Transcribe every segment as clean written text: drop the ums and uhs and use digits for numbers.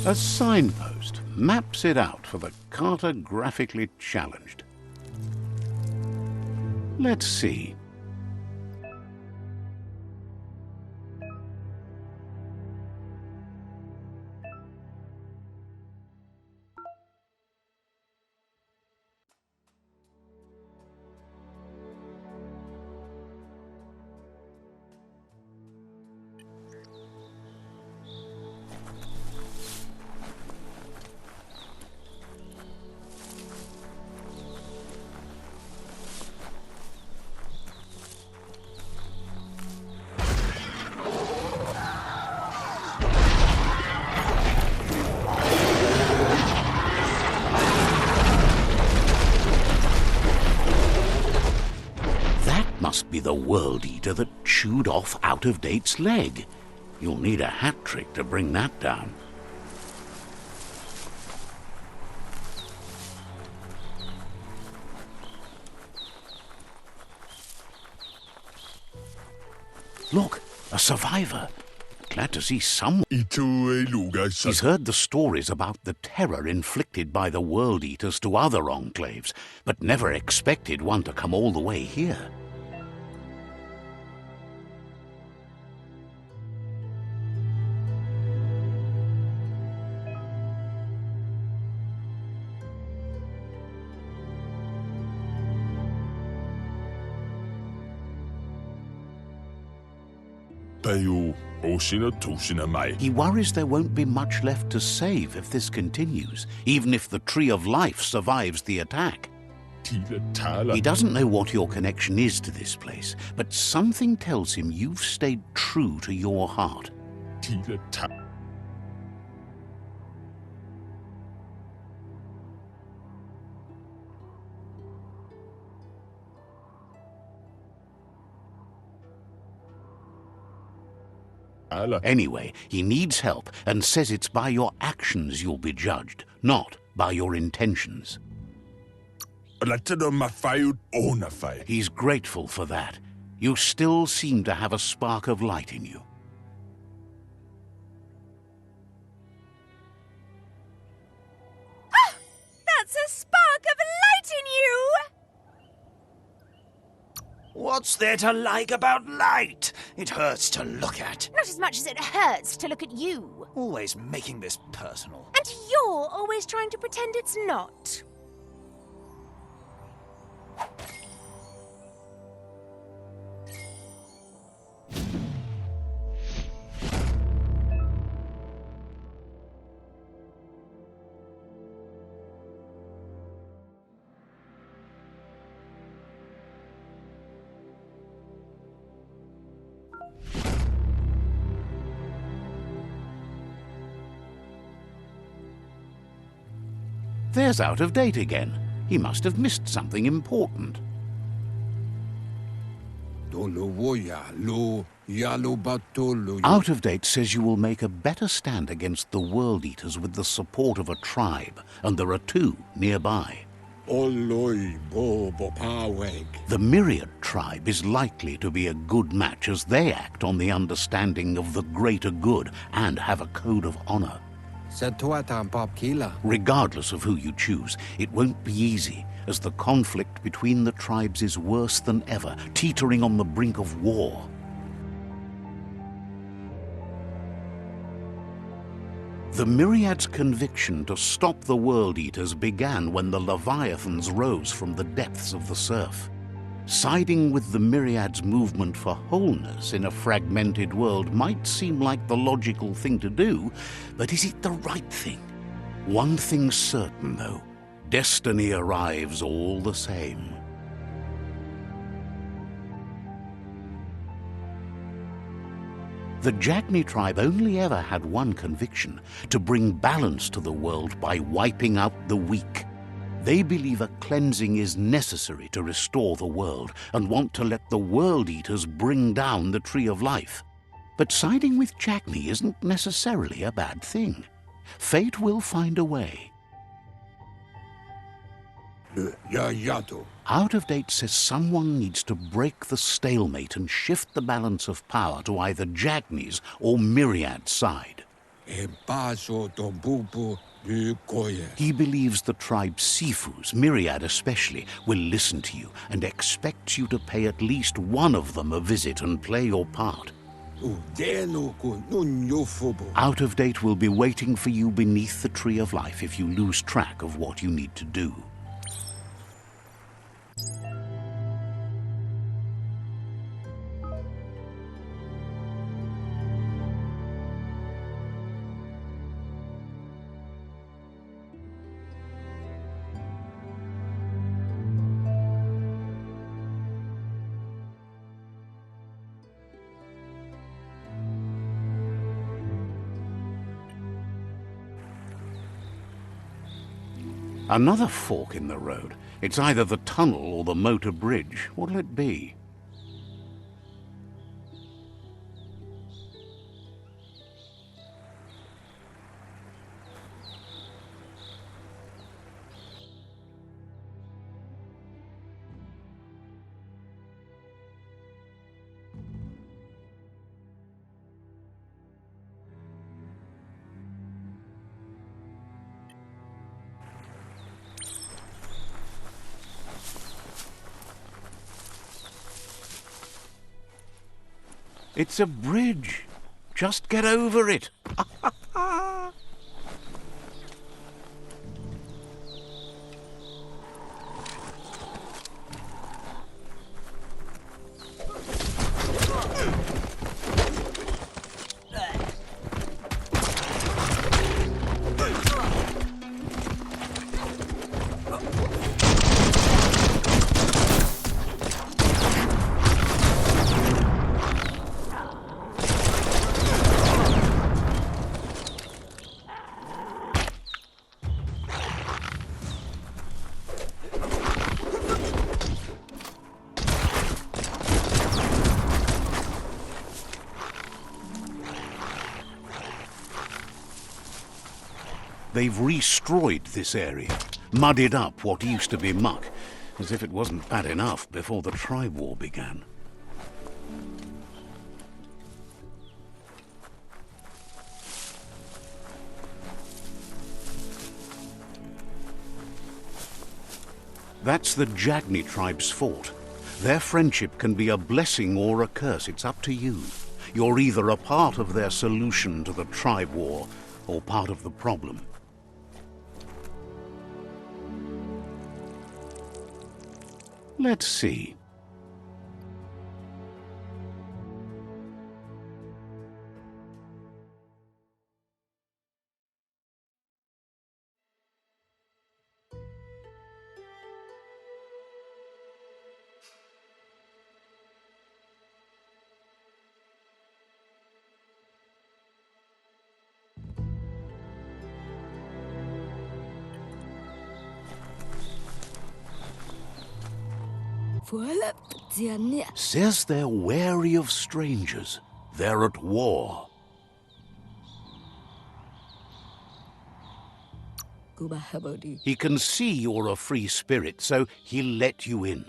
A signpost maps it out for the cartographically challenged. Let's see. Must be the World Eater that chewed off Out-of-Date's leg. You'll need a hat trick to bring that down. Look, a survivor. Glad to see someone. He's heard the stories about the terror inflicted by the World Eaters to other enclaves, but never expected one to come all the way here. He worries there won't be much left to save if this continues, even if the Tree of Life survives the attack. He doesn't know what your connection is to this place, but something tells him you've stayed true to your heart. Anyway, he needs help and says it's by your actions you'll be judged, not by your intentions. He's grateful for that. You still seem to have a spark of light in you. Ah! That's a spark of light in you! What's there to like about light? It hurts to look at. Not as much as it hurts to look at you. Always making this personal. And you're always trying to pretend it's not. There's Out-of-Date again. He must have missed something important. Out-of-Date says you will make a better stand against the World Eaters with the support of a tribe, and there are two nearby. The Myriad tribe is likely to be a good match as they act on the understanding of the greater good and have a code of honor. Regardless of who you choose, it won't be easy, as the conflict between the tribes is worse than ever, teetering on the brink of war. The Myriad's conviction to stop the World Eaters began when the Leviathans rose from the depths of the surf. Siding with the Myriad's movement for wholeness in a fragmented world might seem like the logical thing to do, but is it the right thing? One thing's certain, though. Destiny arrives all the same. The Jagni tribe only ever had one conviction: to bring balance to the world by wiping out the weak. They believe a cleansing is necessary to restore the world and want to let the World Eaters bring down the Tree of Life. But siding with Jagni isn't necessarily a bad thing. Fate will find a way. Out-of-Date says someone needs to break the stalemate and shift the balance of power to either Jagni's or Myriad's side. E baso dombubu lukoye. He believes the tribe's Sifus, Myriad especially, will listen to you and expects you to pay at least one of them a visit and play your part. Udeno ku nunyofubu. Out of Date will be waiting for you beneath the Tree of Life if you lose track of what you need to do. Another fork in the road. It's either the tunnel or the motor bridge. What'll it be? It's a bridge. Just get over it. They've restroyed this area, muddied up what used to be muck, as if it wasn't bad enough before the tribe war began. That's the Jagni tribe's fort. Their friendship can be a blessing or a curse. It's up to you. You're either a part of their solution to the tribe war or part of the problem. Let's see. Says they're wary of strangers. They're at war. He can see you're a free spirit, so he'll let you in.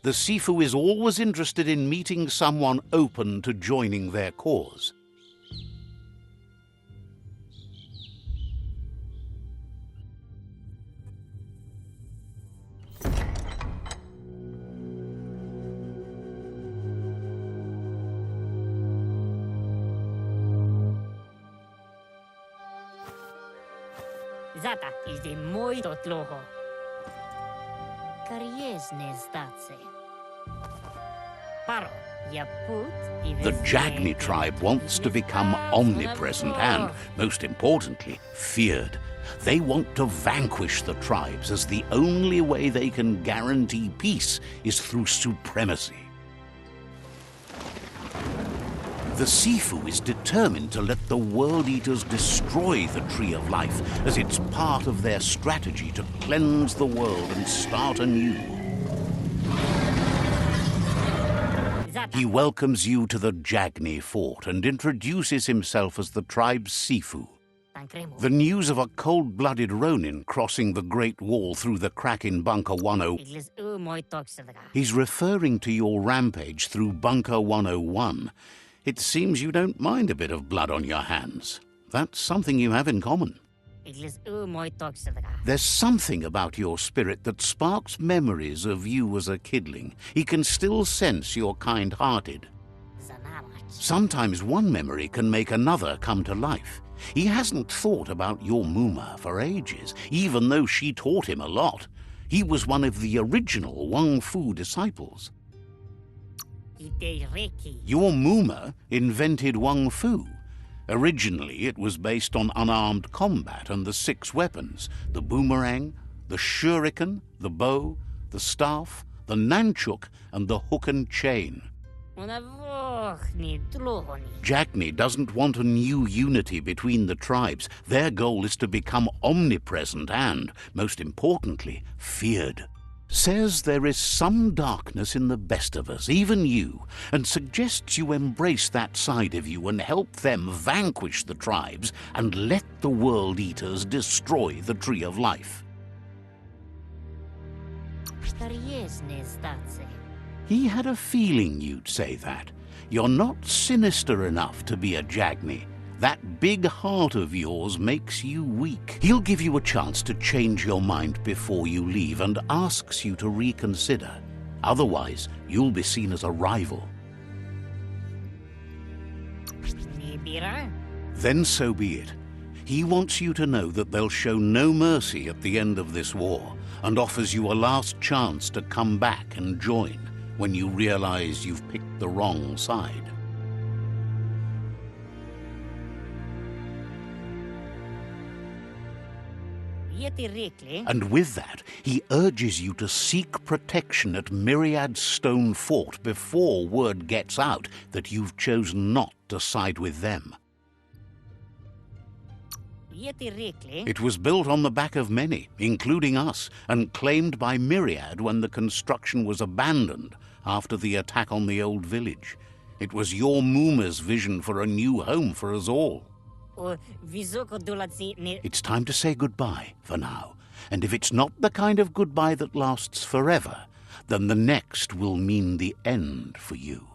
The Sifu is always interested in meeting someone open to joining their cause. Zata is the muito tloho. Kariesne zdace. Paro, ya put. The Jagni tribe wants to become omnipresent and, most importantly, feared. They want to vanquish the tribes, as the only way they can guarantee peace is through supremacy. The Sifu is determined to let the World Eaters destroy the Tree of Life, as it's part of their strategy to cleanse the world and start anew. He welcomes you to the Jagni fort and introduces himself as the tribe's Sifu. The news of a cold-blooded Ronin crossing the Great Wall through the crack in Bunker 101. He's referring to your rampage through Bunker 101. It seems you don't mind a bit of blood on your hands. That's something you have in common. Iglis moi toksada. There's something about your spirit that sparks memories of you as a kidling. He can still sense you're kind-hearted. Zanamach. Sometimes one memory can make another come to life. He hasn't thought about your Muma for ages, even though she taught him a lot. He was one of the original Wang Fu disciples. Ite Reki. Your Muma invented Wang Fu. Originally, it was based on unarmed combat and the 6 weapons: the boomerang, the shuriken, the bow, the staff, the nunchuk, and the hook and chain. Unavochni tlohoni. Jagni doesn't want a new unity between the tribes. Their goal is to become omnipresent and, most importantly, feared. Says there is some darkness in the best of us, even you, and suggests you embrace that side of you and help them vanquish the tribes and let the World Eaters destroy the Tree of Life. Starjesne zdace. He had a feeling you'd say that. You're not sinister enough to be a Jagni. That big heart of yours makes you weak. He'll give you a chance to change your mind before you leave and asks you to reconsider. Otherwise, you'll be seen as a rival. Nibira. Then so be it. He wants you to know that they'll show no mercy at the end of this war and offers you a last chance to come back and join when you realize you've picked the wrong side. Yeti Rikli. And with that, he urges you to seek protection at Myriad Stone Fort before word gets out that you've chosen not to side with them. Yeti Rikli. It was built on the back of many, including us, and claimed by Myriad when the construction was abandoned after the attack on the old village. It was your Muma's vision for a new home for us all. O visoko dolatsi ne. It's time to say goodbye for now. And if it's not the kind of goodbye that lasts forever, then the next will mean the end for you.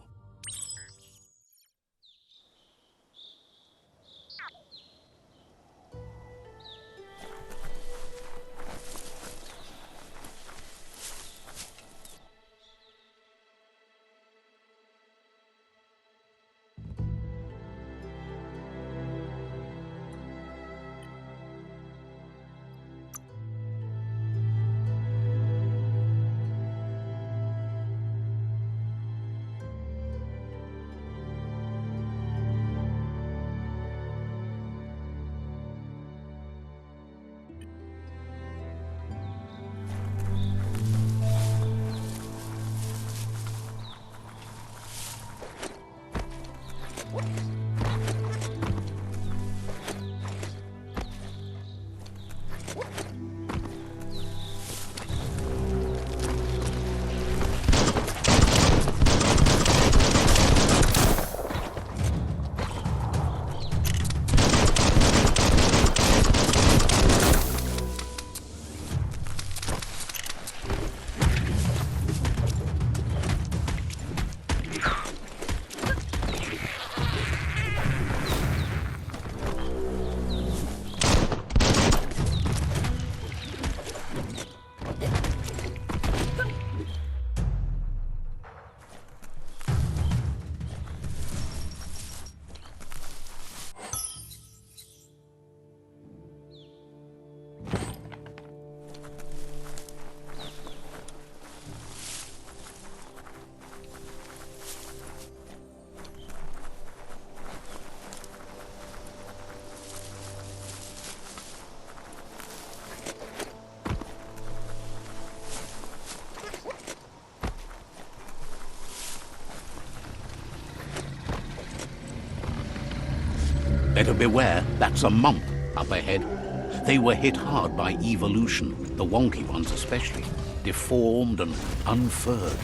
Better beware, that's a mump up ahead. They were hit hard by evolution, the wonky ones especially, deformed and unfurred.